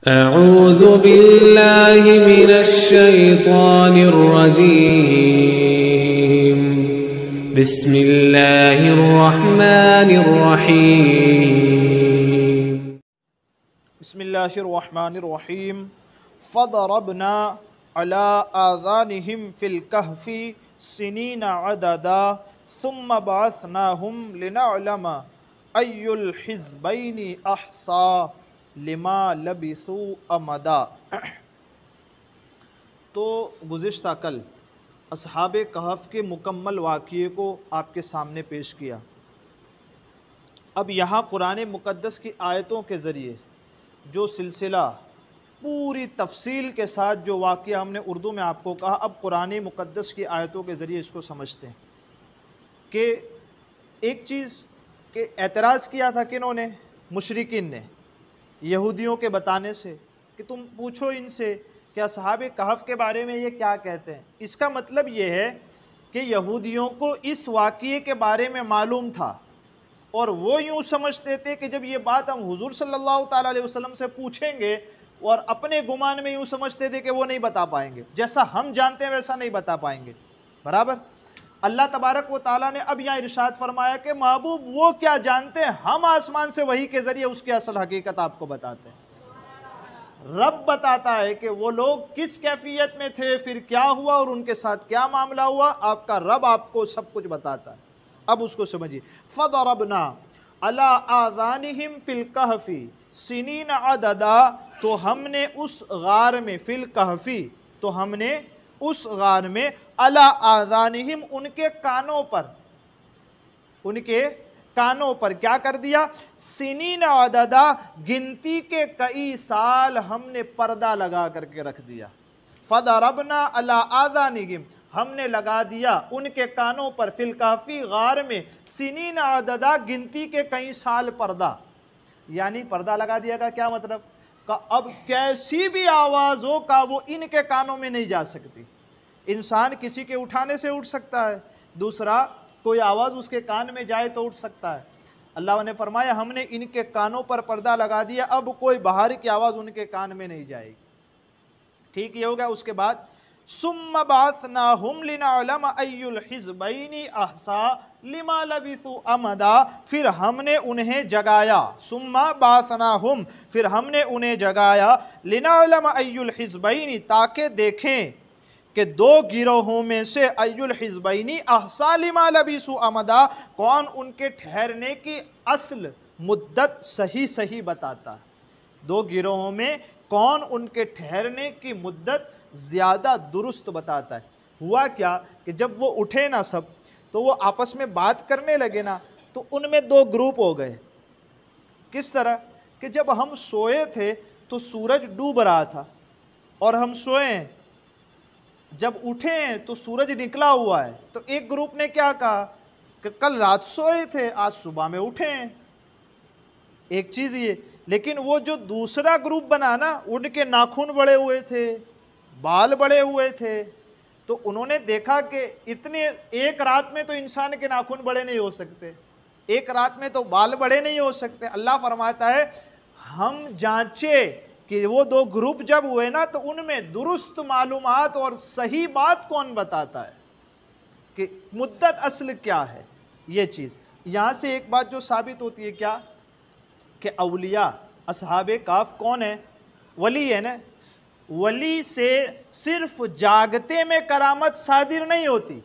أعوذ بالله من الشيطان الرجيم بسم الله الرحمن الرحيم بسم اللہ الرحمن الرحیم فضربنا على آذانهم في الكهف سنين عددا ثم بعثناهم لنعلم أي الحزبين أحصى لما لبثوا امدا۔ تو گزشتہ کل اصحاب کہف کے مکمل واقعے کو آپ کے سامنے پیش کیا۔ اب یہاں قرآن مقدس کی آیتوں کے ذریعے جو سلسلہ پوری تفصیل کے ساتھ جو واقعہ ہم نے اردو میں آپ کو کہا، اب قرآن مقدس کی آیتوں کے ذریعے اس کو سمجھتے ہیں کہ ایک چیز کہ اعتراض کیا تھا کنہوں نے؟ مشرکین نے، یہودیوں کے بتانے سے کہ تم پوچھو ان سے کہ اصحاب کہف کے بارے میں یہ کیا کہتے ہیں۔ اس کا مطلب یہ ہے کہ یہودیوں کو اس واقعے کے بارے میں معلوم تھا اور وہ یوں سمجھتے تھے کہ جب یہ بات ہم حضور صلی اللہ تعالیٰ علیہ وسلم سے پوچھیں گے، اور اپنے گمان میں یوں سمجھتے تھے کہ وہ نہیں بتا پائیں گے، جیسا ہم جانتے ہیں ویسا نہیں بتا پائیں گے، برابر۔ اللہ تبارک و تعالیٰ نے اب یہاں ارشاد فرمایا کہ محبوب وہ کیا جانتے ہیں، ہم آسمان سے وحی کے ذریعے اس کی اصل حقیقت آپ کو بتاتے ہیں۔ رب بتاتا ہے کہ وہ لوگ کس کیفیت میں تھے، پھر کیا ہوا اور ان کے ساتھ کیا معاملہ ہوا، آپ کا رب آپ کو سب کچھ بتاتا ہے۔ اب اس کو سمجھیے، فَضَرَبْنَا عَلَىٰ آذَانِهِمْ فِي الْكَهْفِ سِنِينَ عَدَدًا، تو ہم نے اس غار میں فی الکہف، تو ہم نے اس غار میں عَلَىٰ آذَانِهِمْ ان کے کانوں پر کیا کر دیا؟ سنین عددا، گنتی کے کئی سال ہم نے پردہ لگا کر کے رکھ دیا۔ فَضَرَبْنَا عَلَىٰ آذَانِهِمْ، ہم نے لگا دیا ان کے کانوں پر فی الکہف غار میں سنین عددا، گنتی کے کئی سال پردہ۔ یعنی پردہ لگا دیا کا کیا مطلب؟ کہ اب کیسی بھی آواز ہو کہ وہ ان کے کانوں میں نہیں جا سکتی۔ انسان کسی کے اٹھانے سے اٹھ سکتا ہے، دوسرا کوئی آواز اس کے کان میں جائے تو اٹھ سکتا ہے۔ اللہ نے فرمایا ہم نے ان کے کانوں پر پردہ لگا دیا، اب کوئی باہر کی آواز ان کے کان میں نہیں جائے گی۔ ٹھیک یہ ہوگا۔ اس کے بعد ثم بعثناہم لنعلم ای الحزبین احصیٰ لما لبثوا امدا، پھر ہم نے انہیں جگایا، ثم بعثناہم، پھر ہم نے انہیں جگایا، لنعلم ای الحزبین، تاکہ دیکھیں کہ دو گروہوں میں سے ای الحزبین احصیٰ لما لبثوا امدا، کون ان کے ٹھہرنے کی اصل مدت صحیح بتاتا ہے۔ دو گروہوں میں کون ان کے ٹھہرنے کی مدت زیادہ درست بتاتا ہے۔ ہوا کیا کہ جب وہ اٹھے نا سب، تو وہ آپس میں بات کرنے لگے نا، تو ان میں دو گروپ ہو گئے۔ کس طرح کہ جب ہم سوئے تھے تو سورج ڈوب رہا تھا اور ہم سوئے ہیں، جب اٹھے ہیں تو سورج نکلا ہوا ہے، تو ایک گروپ نے کیا کہا کہ کل رات سوئے تھے، آج صبح میں اٹھے ہیں۔ ایک چیز یہ، لیکن وہ جو دوسرا گروپ بنا نا، ان کے ناخن بڑے ہوئے تھے، بال بڑے ہوئے تھے، تو انہوں نے دیکھا کہ ایک رات میں تو انسان کے ناخن بڑے نہیں ہو سکتے، ایک رات میں تو بال بڑے نہیں ہو سکتے۔ اللہ فرماتا ہے ہم جانچے کہ وہ دو گروپ جب ہوئے نا، تو ان میں درست معلومات اور صحیح بات کون بتاتا ہے کہ مدت اصل کیا ہے۔ یہ چیز یہاں سے ایک بات جو ثابت ہوتی ہے کیا کہ اولیاء اصحاب کہف کون ہیں؟ ولی ہے نا۔ ولی سے صرف جاگتے میں کرامت صادر نہیں ہوتی،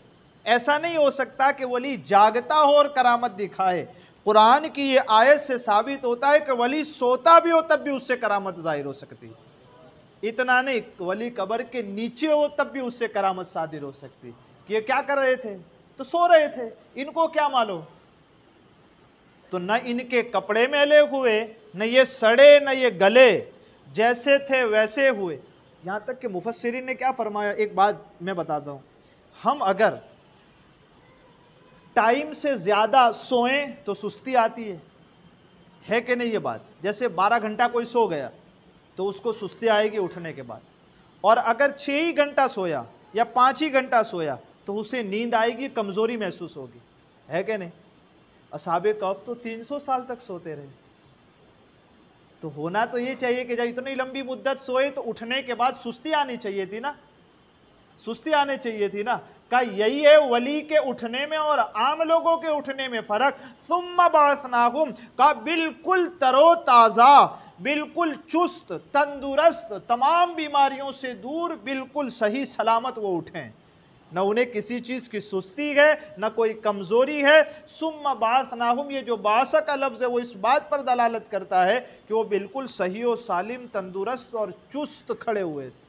ایسا نہیں ہو سکتا کہ ولی جاگتا ہو اور کرامت دکھائے۔ قرآن کی یہ آیت سے ثابت ہوتا ہے کہ ولی سوتا بھی ہو تب بھی اس سے کرامت ظاہر ہو سکتی، اتنا نہیں ولی قبر کے نیچے ہو تب بھی اس سے کرامت صادر ہو سکتی۔ کہ یہ کیا کر رہے تھے؟ تو سو رہے تھے، ان کو کیا معلوم؟ تو نہ ان کے کپڑے میلے ہوئے، نہ یہ سڑے، نہ یہ گلے، جیسے تھے ویسے ہوئے۔ یہاں تک کہ مفسرین نے کیا فرمایا، ایک بات میں بتاتا ہوں، ہم اگر ٹائم سے زیادہ سوئیں تو سستی آتی ہے کہ نہیں؟ یہ بات جیسے 12 گھنٹہ کوئی سو گیا تو اس کو سستی آئے گی اٹھنے کے بعد، اور اگر 6 ہی گھنٹہ سویا یا 5 ہی گھنٹہ سویا تو اسے نیند آئے گی، کمزوری محسوس ہوگی، ہے کہ نہیں؟ اصحاب کہف تو 300 سال تک سوتے رہے، تو ہونا تو یہ چاہیے کہ جب اتنی لمبی مدت سوئے تو اٹھنے کے بعد سستی آنی چاہیے تھی نا، سستی آنے چاہیے تھی نا. کہا یہی ہے ولی کے اٹھنے میں اور عام لوگوں کے اٹھنے میں فرق. ثم بعثناہم، کہا بالکل ترو تازہ، بالکل چست تندرست، تمام بیماریوں سے دور، بالکل صحیح سلامت وہ اٹھیں، نہ انہیں کسی چیز کی سستی ہے نہ کوئی کمزوری ہے. ثم بعثناہم، یہ جو بعث کا لفظ ہے وہ اس بات پر دلالت کرتا ہے کہ وہ بالکل صحیح و سالم، تندرست اور چست کھڑے ہوئے تھے.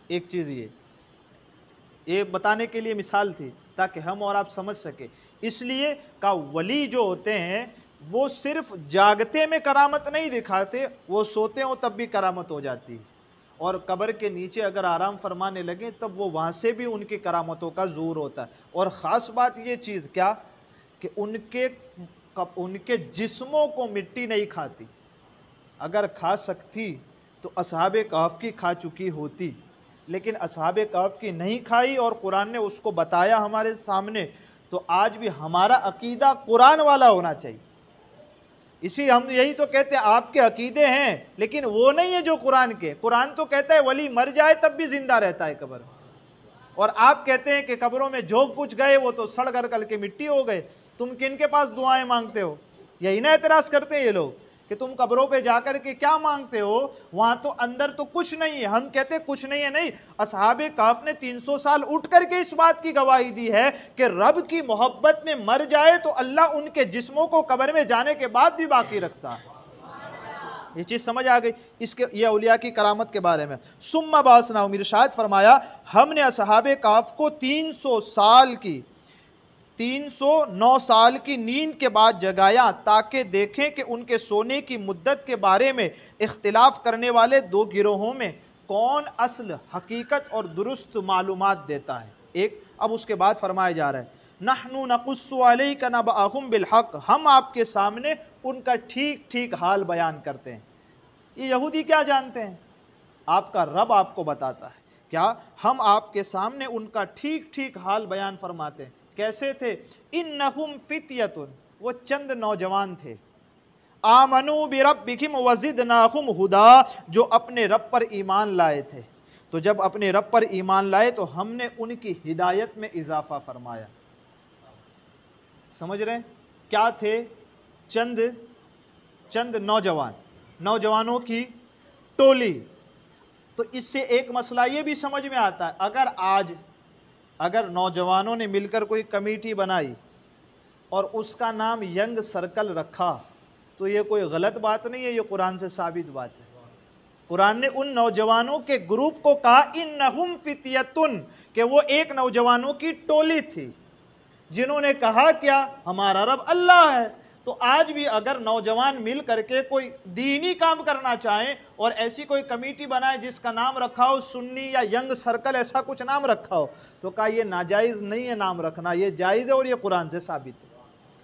ایک چیز یہ بتانے کے لیے مثال تھی تاکہ ہم اور آپ سمجھ سکیں. اس لیے کہ ولی جو ہوتے ہیں وہ صرف جاگتے میں کرامت نہیں دکھاتے، وہ سوتے ہوں تب بھی کرامت ہو جاتی ہے، اور قبر کے نیچے اگر آرام فرمانے لگیں تب وہ وہاں سے بھی ان کی کرامتوں کا ظہور ہوتا ہے. اور خاص بات یہ چیز کیا کہ ان کے جسموں کو مٹی نہیں کھاتی. اگر کھا سکتی تو اصحاب کہف کی کھا چکی ہوتی، لیکن اصحاب کہف کی نہیں کھائی اور قرآن نے اس کو بتایا ہمارے سامنے. تو آج بھی ہمارا عقیدہ قرآن والا ہونا چاہیے. اسی ہم یہی تو کہتے ہیں آپ کے عقیدے ہیں لیکن وہ نہیں ہے جو قرآن کے. قرآن تو کہتا ہے ولی مر جائے تب بھی زندہ رہتا ہے قبر میں، اور آپ کہتے ہیں کہ قبروں میں جو کچھ گئے وہ تو سڑ کر کے مٹی ہو گئے. تم کن کے پاس دعائیں مانگتے ہو؟ یہی نہ اعتراض کرتے ہیں یہ لوگ کہ تم قبروں پہ جا کر کے کیا مانگتے ہو، وہاں تو اندر تو کچھ نہیں ہے. ہم کہتے ہیں کچھ نہیں ہے. نہیں، اصحاب کہف نے 300 سال اٹھ کر کے اس بات کی گواہی دی ہے کہ رب کی محبت میں مر جائے تو اللہ ان کے جسموں کو قبر میں جانے کے بعد بھی باقی رکھتا ہے. یہ چیز سمجھ آ گئی یہ اولیاء کی کرامت کے بارے میں. ثم بعثناہم، ارشاد فرمایا ہم نے اصحاب کہف کو 309 سال کی نیند کے بعد جگایا تاکہ دیکھیں کہ ان کے سونے کی مدت کے بارے میں اختلاف کرنے والے دو گروہوں میں کون اصل، حقیقت اور درست معلومات دیتا ہے. ایک اب اس کے بعد فرمایا جا رہا ہے نحن نقص علیک نبأہم بالحق، ہم آپ کے سامنے ان کا ٹھیک ٹھیک حال بیان کرتے ہیں. یہ یہودی کیا جانتے ہیں؟ آپ کا رب آپ کو بتاتا ہے. کیا ہم آپ کے سامنے ان کا ٹھیک ٹھیک حال بیان فرماتے ہیں. کیسے تھے؟ انہم فتیۃ، وہ چند نوجوان تھے، آمنوا بربہم وزدناہم ھدی، جو اپنے رب پر ایمان لائے تھے. تو جب اپنے رب پر ایمان لائے تو ہم نے ان کی ہدایت میں اضافہ فرمایا. سمجھ رہے ہیں کیا تھے؟ چند نوجوانوں کی ٹولی. تو اس سے ایک مسئلہ یہ بھی سمجھ میں آتا ہے، اگر نوجوانوں نے مل کر کوئی کمیٹی بنائی اور اس کا نام ینگ سرکل رکھا تو یہ کوئی غلط بات نہیں ہے، یہ قرآن سے ثابت بات ہے. قرآن نے ان نوجوانوں کے گروپ کو کہا انہم فتیۃ، کہ وہ ایک نوجوانوں کی ٹولی تھی جنہوں نے کہا کیا؟ ہمارا رب اللہ ہے. تو آج بھی اگر نوجوان مل کر کے کوئی دینی کام کرنا چاہیں اور ایسی کوئی کمیٹی بنائے جس کا نام رکھا ہو سنی یا ینگ سرکل، ایسا کچھ نام رکھا ہو، تو کہا یہ ناجائز نہیں ہے نام رکھنا، یہ جائز ہے اور یہ قرآن سے ثابت ہے.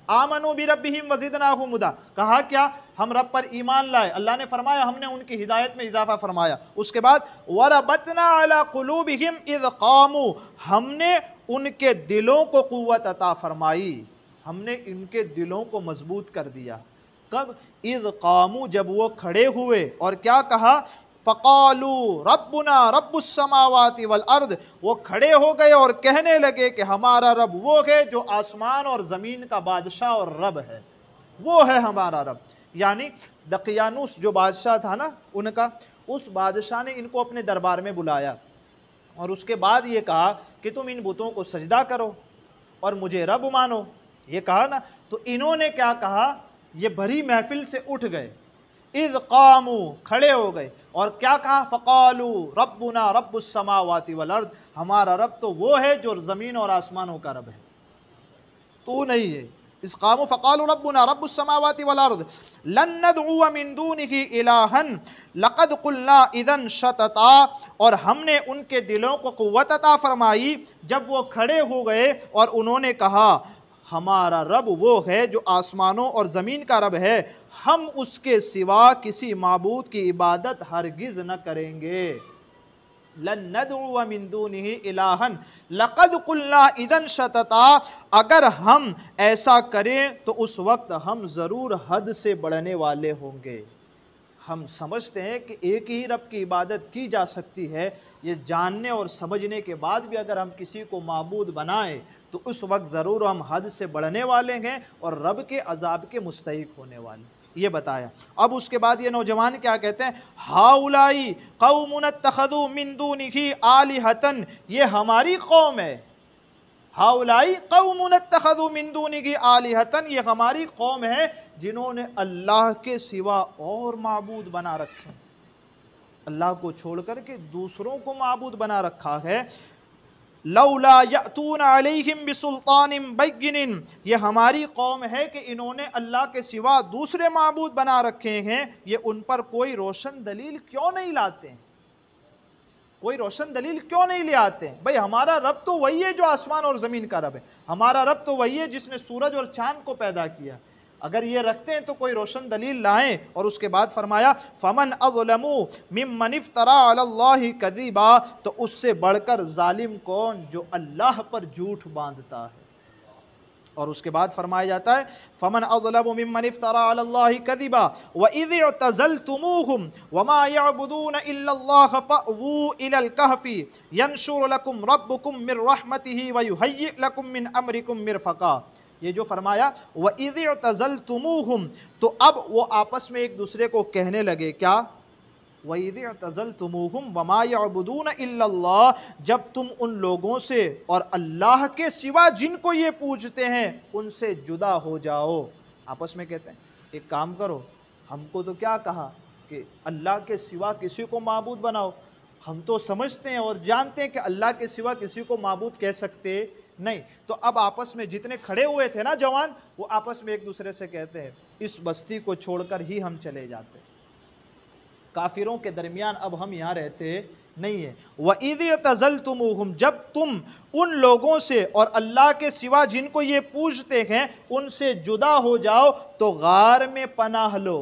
آمنوا بربہم وزدناہم ھدی، کہا کیا؟ ہم رب پر ایمان لائے. اللہ نے فرمایا ہم نے ان کی ہدایت میں اضافہ فرمایا. اس کے بعد وربطنا علی قلوبہم اذ قاموا، ہم نے ان کے دلوں کو قوت عطا فرمائی، ہم نے ان کے دلوں کو مضبوط کر دیا. کب؟ اذ قاموا، جب وہ کھڑے ہوئے اور کیا کہا؟ فقالوا ربنا رب السماوات والارض، وہ کھڑے ہو گئے اور کہنے لگے کہ ہمارا رب وہ ہے جو آسمان اور زمین کا بادشاہ اور رب ہے، وہ ہے ہمارا رب. یعنی دقیانوس جو بادشاہ تھا نا ان کا، اس بادشاہ نے ان کو اپنے دربار میں بلایا اور اس کے بعد یہ کہا کہ تم ان بتوں کو سجدہ کرو اور مجھے رب مانو. یہ کہا نا، تو انہوں نے کیا کہا؟ یہ بھری محفل سے اٹھ گئے، اذ قاموا، کھڑے ہو گئے اور کیا کہا؟ فقالوا ربنا رب السماوات والارض، ہمارا رب تو وہ ہے جو زمین اور آسمانوں کا رب ہے، تو نہیں ہے. اذ قاموا فقالوا ربنا رب السماوات والارض لن ندعو من دونه الہا لقد قلنا اذا شططا، اور ہم نے ان کے دلوں کو قوت عطا فرمائی جب وہ کھڑے ہو گئے اور انہوں نے کہا ہمارا رب وہ ہے جو آسمانوں اور زمین کا رب ہے، ہم اس کے سوا کسی معبود کی عبادت ہرگز نہ کریں گے. لن ندعو من دونه الہا لقد قلنا اذا شططا، اگر ہم ایسا کریں تو اس وقت ہم ضرور حد سے بڑھنے والے ہوں گے. ہم سمجھتے ہیں کہ ایک ہی رب کی عبادت کی جا سکتی ہے، یہ جاننے اور سمجھنے کے بعد بھی اگر ہم کسی کو معبود بنائیں تو اس وقت ضرور ہم حد سے بڑھنے والے ہیں اور رب کے عذاب کے مستحق ہونے والے ہیں، یہ بتایا۔ اب اس کے بعد یہ نوجوان کیا کہتے ہیں، ہاؤلائی قوم اتخذوا من دونہ آلہۃ، یہ ہماری قوم ہے، ہاؤلائی قوم اتخذوا من دونہ آلہۃ، یہ ہماری قوم ہے جنہوں نے اللہ کے سوا اور معبود بنا رکھے ہیں، اللہ کو چھوڑ کر کے دوسروں کو معبود بنا رکھا ہے۔ لولا یأتون علیہم بسلطان بین، یہ ہماری قوم ہے کہ انہوں نے اللہ کے سوا دوسرے معبود بنا رکھے ہیں، یہ ان پر کوئی روشن دلیل کیوں نہیں لاتے ہیں، کوئی روشن دلیل کیوں نہیں لے آتے ہیں؟ بھئی ہمارا رب تو وہی ہے جو آسمان اور زمین کا رب ہے، ہمارا رب تو وہی ہے جس نے سورج اور چاند کو پیدا کیا، اگر یہ رکھتے ہیں تو کوئی روشن دلیل لائیں۔ اور اس کے بعد فرمایا فَمَنْ أَظْلَمُوا مِمَّنِ افْتَرَىٰ عَلَى اللَّهِ كَذِبًا، تو اس سے بڑھ کر ظالم کون جو اللہ پر جھوٹ باندھتا ہے۔ اور اس کے بعد فرمایا جاتا ہے فَمَنْ أَظْلَمُ مِمَّنِ افْتَرَىٰ عَلَى اللَّهِ كَذِبًا وَإِذِ اعْتَزَلْتُمُوهُمْ وَمَا يَعْبُدُونَ إِلَّا اللَّهَ فَأْوُوا إِلَى الْكَهْفِ يَنشُرْ لَكُمْ رَبُّكُمْ مِنْ رَحْمَتِهِ وَيُهَيِّئْ لَكُمْ مِنْ أَمْرِكُمْ مِرْفَقًا، یہ جو فرمایا وَإِذِ اعْتَزَلْتُمُوهُمْ، تو اب وہ آپس میں ایک دوسرے کو کہنے لگے کیا، وَإِذِ اعْتَزَلْتُمُوهُمْ وَمَا يَعْبُدُونَ إِلَّا اللَّهِ، جب تم ان لوگوں سے اور اللہ کے سوا جن کو یہ پوجتے ہیں ان سے جدا ہو جاؤ، آپس میں کہتے ہیں ایک کام کرو، ہم کو تو کیا کہا کہ اللہ کے سوا کسی کو معبود بناؤ، ہم تو سمجھتے ہیں اور جانتے ہیں کہ اللہ کے سوا کسی کو معبود کہہ سکتے نہیں، تو اب آپس میں جتنے کھڑے ہوئے تھے نا جوان، وہ آپس میں ایک دوسرے سے کہتے ہیں اس بستی کو چھوڑ کر ہی ہم چلے جاتے، کافروں کے درمیان اب ہم یہاں رہتے نہیں ہیں۔ وَإِذِ اعْتَزَلْتُمُوهُمْ، جب تم ان لوگوں سے اور اللہ کے سوا جن کو یہ پوجتے ہیں ان سے جدا ہو جاؤ تو غار میں پناہ لو،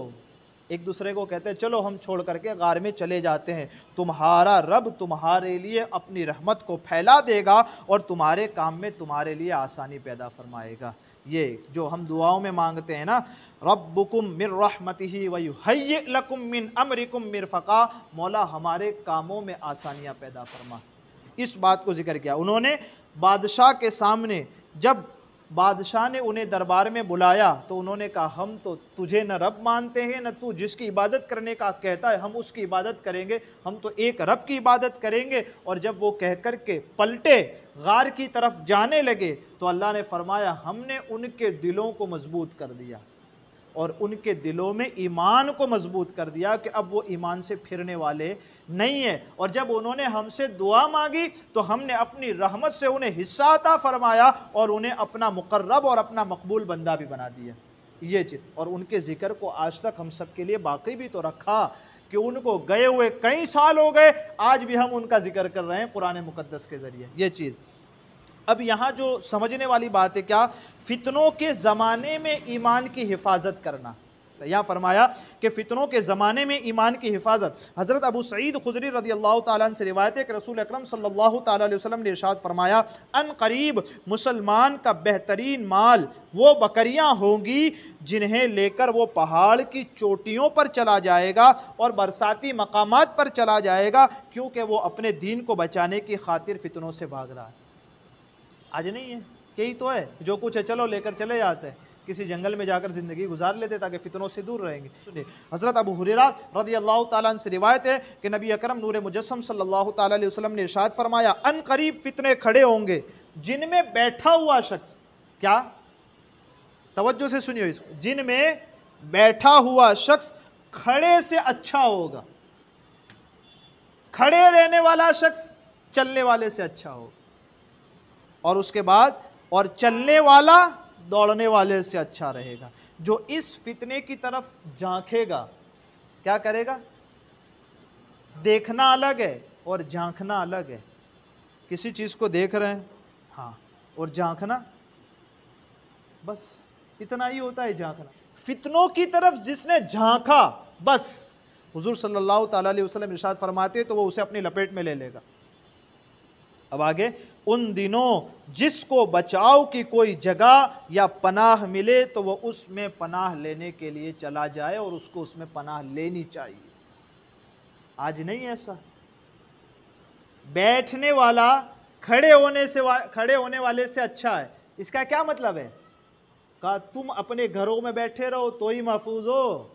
ایک دوسرے کو کہتے ہیں چلو ہم چھوڑ کر کے غار میں چلے جاتے ہیں، تمہارا رب تمہارے لیے اپنی رحمت کو پھیلا دے گا اور تمہارے کام میں تمہارے لیے آسانی پیدا فرمائے گا۔ یہ جو ہم دعاؤں میں مانگتے ہیں نا، ربکم من رحمتہ ویہیئ لکم من امرکم مرفقا، مولا ہمارے کاموں میں آسانیاں پیدا فرما، اس بات کو ذکر کیا۔ انہوں نے بادشاہ کے سامنے، جب بادشاہ نے انہیں دربار میں بلایا تو انہوں نے کہا ہم تو تجھے نہ رب مانتے ہیں، نہ تو جس کی عبادت کرنے کا کہتا ہے ہم اس کی عبادت کریں گے، ہم تو ایک رب کی عبادت کریں گے۔ اور جب وہ کہہ کر کے پلٹے غار کی طرف جانے لگے تو اللہ نے فرمایا ہم نے ان کے دلوں کو مضبوط کر دیا اور ان کے دلوں میں ایمان کو مضبوط کر دیا کہ اب وہ ایمان سے پھرنے والے نہیں ہیں۔ اور جب انہوں نے ہم سے دعا مانگی تو ہم نے اپنی رحمت سے انہیں حصہ عطا فرمایا اور انہیں اپنا مقرب اور اپنا مقبول بندہ بھی بنا دیا، یہ چیز۔ اور ان کے ذکر کو آج تک ہم سب کے لیے باقی بھی تو رکھا کہ ان کو گئے ہوئے کئی سال ہو گئے، آج بھی ہم ان کا ذکر کر رہے ہیں قرآن مقدس کے ذریعے، یہ چیز۔ اب یہاں جو سمجھنے والی بات ہے کیا، فتنوں کے زمانے میں ایمان کی حفاظت کرنا، یہاں فرمایا کہ فتنوں کے زمانے میں ایمان کی حفاظت۔ حضرت ابو سعید خدری رضی اللہ تعالیٰ عنہ سے روایت ہے کہ رسول اکرم صلی اللہ تعالیٰ علیہ وسلم نے ارشاد فرمایا ان قریب مسلمان کا بہترین مال وہ بکریاں ہوں گی جنہیں لے کر وہ پہاڑ کی چوٹیوں پر چلا جائے گا اور برساتی مقامات پر چلا جائے گا، کیونکہ وہ اپنے دین کو بچانے کی خاطر فتنوں سے بھاگ رہا ہے۔ آج نہیں ہے، یہی تو ہے، جو کچھ ہے چلو لے کر چلے جاتے ہیں، کسی جنگل میں جا کر زندگی گزار لیتے تاکہ فتنوں سے دور رہیں گے۔ حضرت ابو ہریرہ رضی اللہ تعالیٰ عنہ سے روایت ہے کہ نبی اکرم نور مجسم صلی اللہ تعالیٰ علیہ وسلم نے ارشاد فرمایا ان قریب فتنے کھڑے ہوں گے جن میں بیٹھا ہوا شخص، کیا توجہ سے سنیو اس کو، جن میں بیٹھا ہوا شخص کھڑے سے اچھا ہوگا، کھڑے رہنے والا شخص چلنے والے سے اچھا ہوگا، اور اس کے بعد اور چلنے والا دوڑنے والے سے اچھا رہے گا۔ جو اس فتنے کی طرف جھانکے گا، کیا کرے گا؟ دیکھنا الگ ہے اور جھانکنا الگ ہے۔ کسی چیز کو دیکھ رہے ہیں ہاں، اور جھانکنا بس اتنا ہی ہوتا ہے، جھانکنا۔ فتنوں کی طرف جس نے جھانکا بس حضور صلی اللہ تعالیٰ علیہ وسلم ارشاد فرماتے تو وہ اسے اپنی لپیٹ میں لے لے گا۔ اب آگے، ان دنوں جس کو بچاؤ کی کوئی جگہ یا پناہ ملے تو وہ اس میں پناہ لینے کے لیے چلا جائے اور اس کو اس میں پناہ لینی چاہیے۔ آج نہیں ایسا، بیٹھنے والا کھڑے ہونے والے سے اچھا ہے۔ اس کا کیا مطلب ہے؟ کہا تم اپنے گھروں میں بیٹھے رہو تو ہی محفوظ ہو،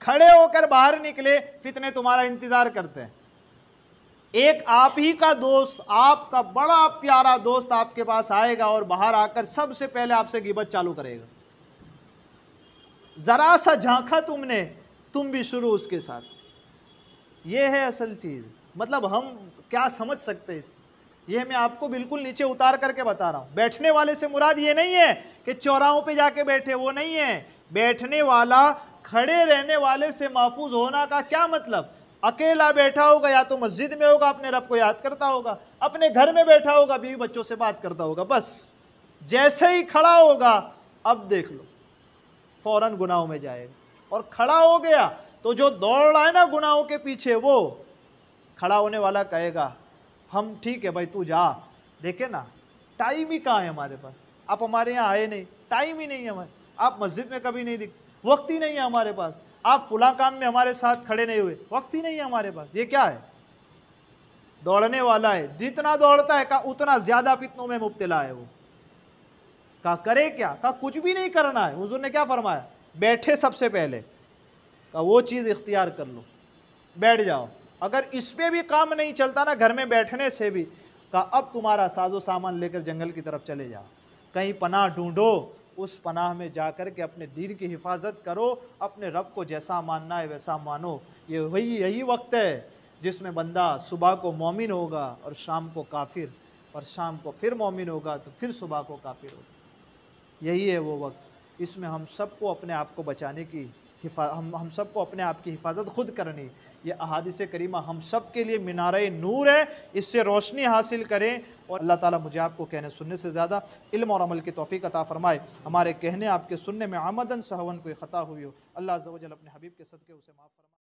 کھڑے ہو کر باہر نکلے فتنے تمہارا انتظار کرتے ہیں۔ ایک آپ ہی کا دوست، آپ کا بڑا پیارا دوست آپ کے پاس آئے گا اور باہر آ کر سب سے پہلے آپ سے غیبت چالو کرے گا۔ ذرا سا جھانکا تم نے، تم بھی شروع اس کے ساتھ۔ یہ ہے اصل چیز۔ مطلب ہم کیا سمجھ سکتے اس، یہ میں آپ کو بالکل نیچے اتار کر کے بتا رہا ہوں۔ بیٹھنے والے سے مراد یہ نہیں ہے کہ چوراہوں پہ جا کے بیٹھے، وہ نہیں ہے۔ بیٹھنے والا، کھڑے رہنے والے سے محفوظ ہونا کا کیا مطلب؟ اکیلا بیٹھا ہوگا یا تو مسجد میں ہوگا، اپنے رب کو یاد کرتا ہوگا، اپنے گھر میں بیٹھا ہوگا، بیوی بچوں سے بات کرتا ہوگا، بس جیسے ہی کھڑا ہوگا اب دیکھ لو فوراً گناہوں میں جائے گا۔ اور کھڑا ہو گیا تو جو دوڑ رہا ہے نا گناہوں کے پیچھے، وہ کھڑا ہونے والا کہے گا ہم ٹھیک ہے بھائی تو جا۔ دیکھیں نا ٹائم ہی کہاں ہے ہمارے پاس، آپ ہمارے یہاں آئے نہیں، ٹائم ہی نہیں ہے ہمارے، آپ مسجد میں کبھی نہیں دکھتے، وقت ہی نہیں ہے ہمارے پاس، آپ فلاں کام میں ہمارے ساتھ کھڑے نہیں ہوئے، وقت ہی نہیں ہے ہمارے پاس۔ یہ کیا ہے؟ دوڑنے والا ہے، جتنا دوڑتا ہے کہا اتنا زیادہ فتنوں میں مبتلا ہے وہ۔ کہا کرے کیا؟ کہا کچھ بھی نہیں کرنا ہے۔ حضور نے کیا فرمایا؟ بیٹھے سب سے پہلے، کہا وہ چیز اختیار کر لو، بیٹھ جاؤ۔ اگر اس پہ بھی کام نہیں چلتا نا، گھر میں بیٹھنے سے بھی، کہا اب تمہارا ساز و سامان لے کر جنگل کی طرف چلے جاؤ، کہیں پناہ ڈھونڈو، اس پناہ میں جا کر کے اپنے دین کی حفاظت کرو، اپنے رب کو جیسا ماننا ہے ویسا مانو۔ یہی وقت ہے جس میں بندہ صبح کو مومن ہوگا اور شام کو کافر، اور شام کو پھر مومن ہوگا تو پھر صبح کو کافر ہوگا۔ یہی ہے وہ وقت، اس میں ہم سب کو اپنے آپ کو بچانے کی ہم سب کو اپنے آپ کی حفاظت خود کرنی۔ یہ احادیث کریمہ ہم سب کے لیے مینارۂ نور ہے، اس سے روشنی حاصل کریں، اور اللہ تعالیٰ مجھے آپ کو کہنے سننے سے زیادہ علم اور عمل کی توفیق عطا فرمائے۔ ہمارے کہنے آپ کے سننے میں عمدن سہون کوئی خطا ہوئی ہو، اللہ عز و جل اپنے حبیب کے صدقے اسے معاف فرمائے۔